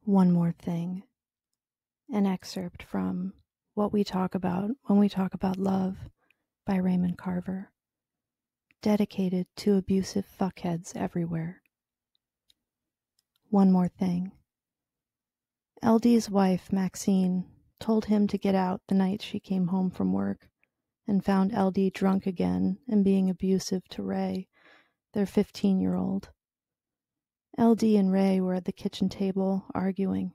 One More Thing, an excerpt from What We Talk About When We Talk About Love by Raymond Carver, dedicated to abusive fuckheads everywhere. One more thing. LD's wife, Maxine, told him to get out the night she came home from work and found LD drunk again and being abusive to Ray, their 15-year-old. LD and Ray were at the kitchen table arguing.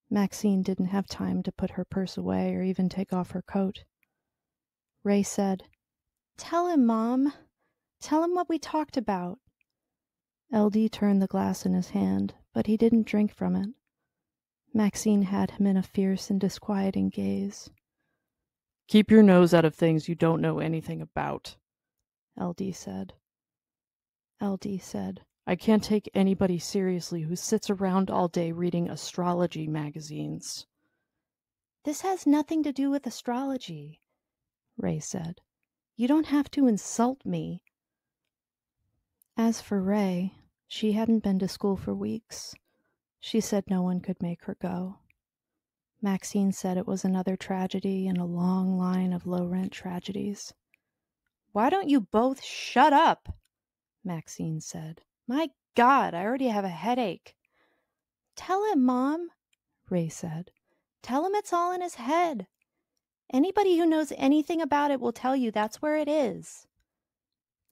Maxine didn't have time to put her purse away or even take off her coat. Ray said, "Tell him, Mom. Tell him what we talked about." LD turned the glass in his hand, but he didn't drink from it. Maxine had him in a fierce and disquieting gaze. "Keep your nose out of things you don't know anything about," LD said. LD said, "I can't take anybody seriously who sits around all day reading astrology magazines." "This has nothing to do with astrology," Ray said. "You don't have to insult me." As for Ray, she hadn't been to school for weeks. She said no one could make her go. Maxine said it was another tragedy in a long line of low-rent tragedies. "Why don't you both shut up?" Maxine said. "My God, I already have a headache." "Tell him, Mom," Ray said. "Tell him it's all in his head. Anybody who knows anything about it will tell you that's where it is."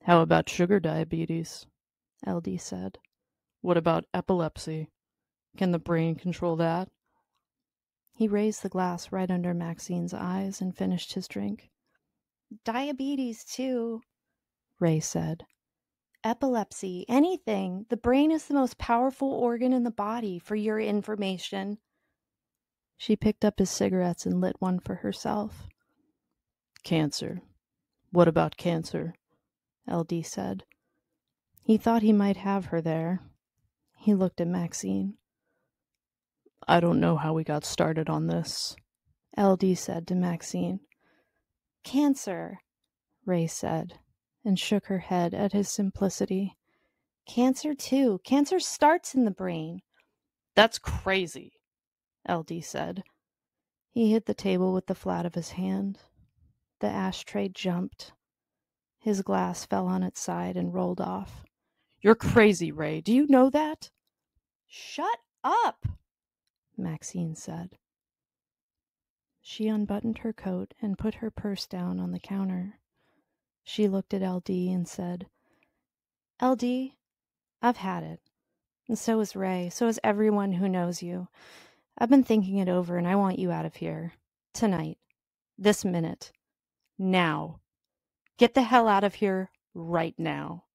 "How about sugar diabetes?" LD said. "What about epilepsy? Can the brain control that?" He raised the glass right under Maxine's eyes and finished his drink. "Diabetes, too," Ray said. "Epilepsy, anything. The brain is the most powerful organ in the body, for your information." She picked up his cigarettes and lit one for herself. "Cancer. What about cancer?" LD said. He thought he might have her there. He looked at Maxine. "I don't know how we got started on this," LD said to Maxine. "Cancer," Ray said, and shook her head at his simplicity. "Cancer, too. Cancer starts in the brain." "That's crazy," LD said. He hit the table with the flat of his hand. The ashtray jumped. His glass fell on its side and rolled off. "You're crazy, Ray. Do you know that?" "Shut up," Maxine said. She unbuttoned her coat and put her purse down on the counter. She looked at LD and said, "LD, I've had it. And so is Ray. So is everyone who knows you. I've been thinking it over and I want you out of here. Tonight. This minute. Now. Get the hell out of here right now."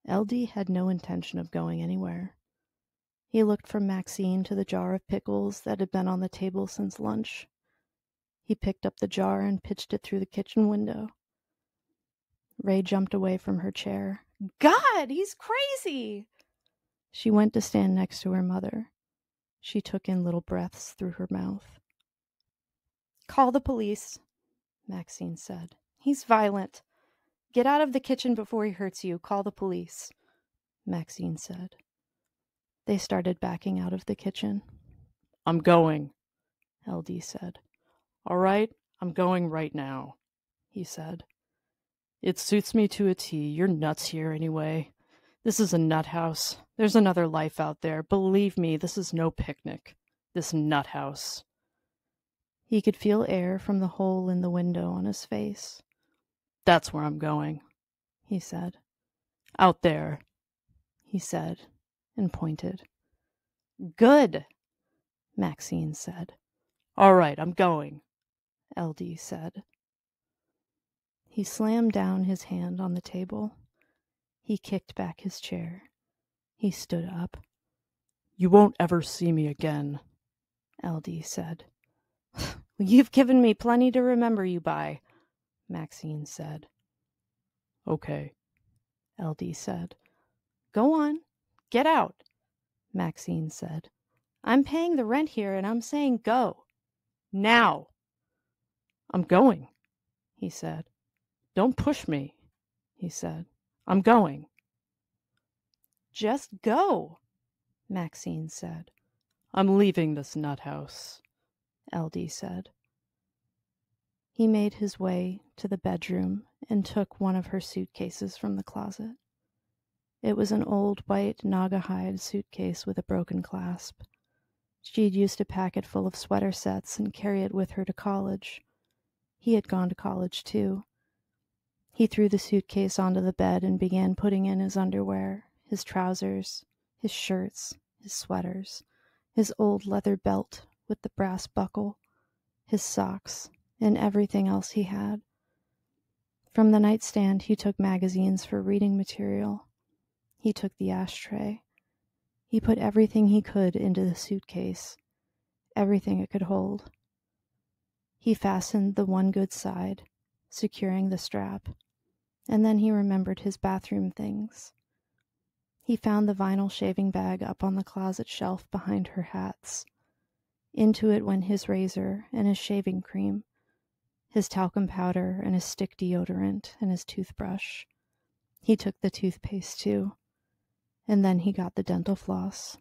LD had no intention of going anywhere. He looked from Maxine to the jar of pickles that had been on the table since lunch. He picked up the jar and pitched it through the kitchen window. Ray jumped away from her chair. "God, he's crazy!" She went to stand next to her mother. She took in little breaths through her mouth. "Call the police," Maxine said. "He's violent. Get out of the kitchen before he hurts you. Call the police," Maxine said. They started backing out of the kitchen. "I'm going," LD said. "All right, I'm going right now," he said. "It suits me to a T. You're nuts here anyway. This is a nut house. There's another life out there. Believe me, this is no picnic. This nut house." He could feel air from the hole in the window on his face. "That's where I'm going," he said. "Out there," he said, and pointed. "Good," Maxine said. "All right, I'm going," LD said. He slammed down his hand on the table. He kicked back his chair. He stood up. "You won't ever see me again," LD said. "You've given me plenty to remember you by," Maxine said. "Okay," LD said. "Go on. Get out," Maxine said. "I'm paying the rent here and I'm saying go. Now." "I'm going," he said. "Don't push me," he said. "I'm going." "Just go," Maxine said. I'm leaving this nut house, LD said. He made his way to the bedroom and took one of her suitcases from the closet. It was an old white Naugahyde suitcase with a broken clasp. She'd used to pack it full of sweater sets and carry it with her to college. He had gone to college too. He threw the suitcase onto the bed and began putting in his underwear, his trousers, his shirts, his sweaters, his old leather belt with the brass buckle, his socks, and everything else he had. From the nightstand he took magazines for reading material. He took the ashtray. He put everything he could into the suitcase, everything it could hold. He fastened the one good side, securing the strap, and then he remembered his bathroom things. He found the vinyl shaving bag up on the closet shelf behind her hats. Into it went his razor and his shaving cream, his talcum powder and his stick deodorant and his toothbrush. He took the toothpaste too, and then he got the dental floss.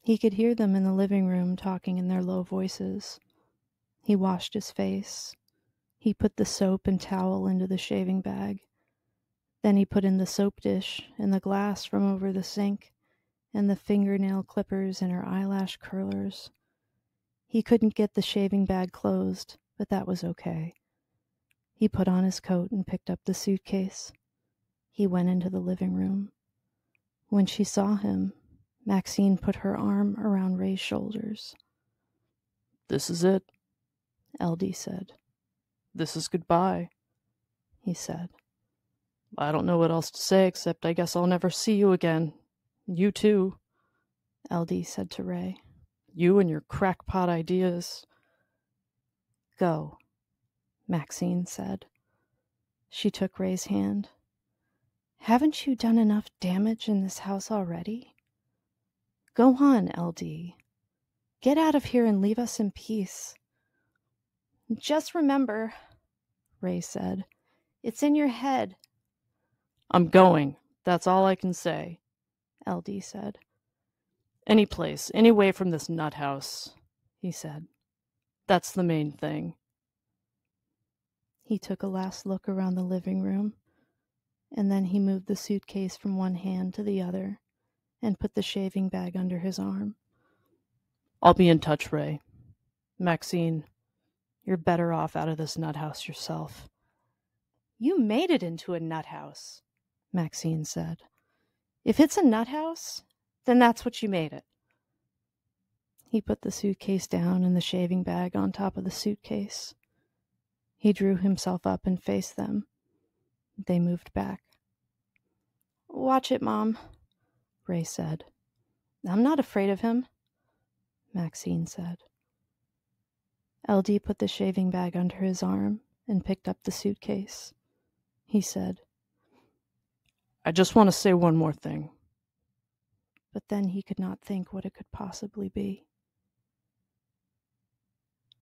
He could hear them in the living room talking in their low voices. He washed his face. He put the soap and towel into the shaving bag. Then he put in the soap dish and the glass from over the sink and the fingernail clippers and her eyelash curlers. He couldn't get the shaving bag closed, but that was okay. He put on his coat and picked up the suitcase. He went into the living room. When she saw him, Maxine put her arm around Ray's shoulders. This is it, LD said. This is goodbye, he said. I don't know what else to say except I guess I'll never see you again. You too, LD said to Ray. You and your crackpot ideas. Go, Maxine said. She took Ray's hand. Haven't you done enough damage in this house already? Go on, LD. Get out of here and leave us in peace. Just remember, Ray said, it's in your head. I'm going. That's all I can say, LD said. Any place, any way from this nut house, he said. That's the main thing. He took a last look around the living room, and then he moved the suitcase from one hand to the other and put the shaving bag under his arm. I'll be in touch, Ray. Maxine, you're better off out of this nut house yourself. You made it into a nut house, Maxine said. If it's a nut house, then that's what you made it. He put the suitcase down and the shaving bag on top of the suitcase. He drew himself up and faced them. They moved back. Watch it, Mom, Ray said. I'm not afraid of him, Maxine said. LD put the shaving bag under his arm and picked up the suitcase. He said, I just want to say one more thing. But then he could not think what it could possibly be.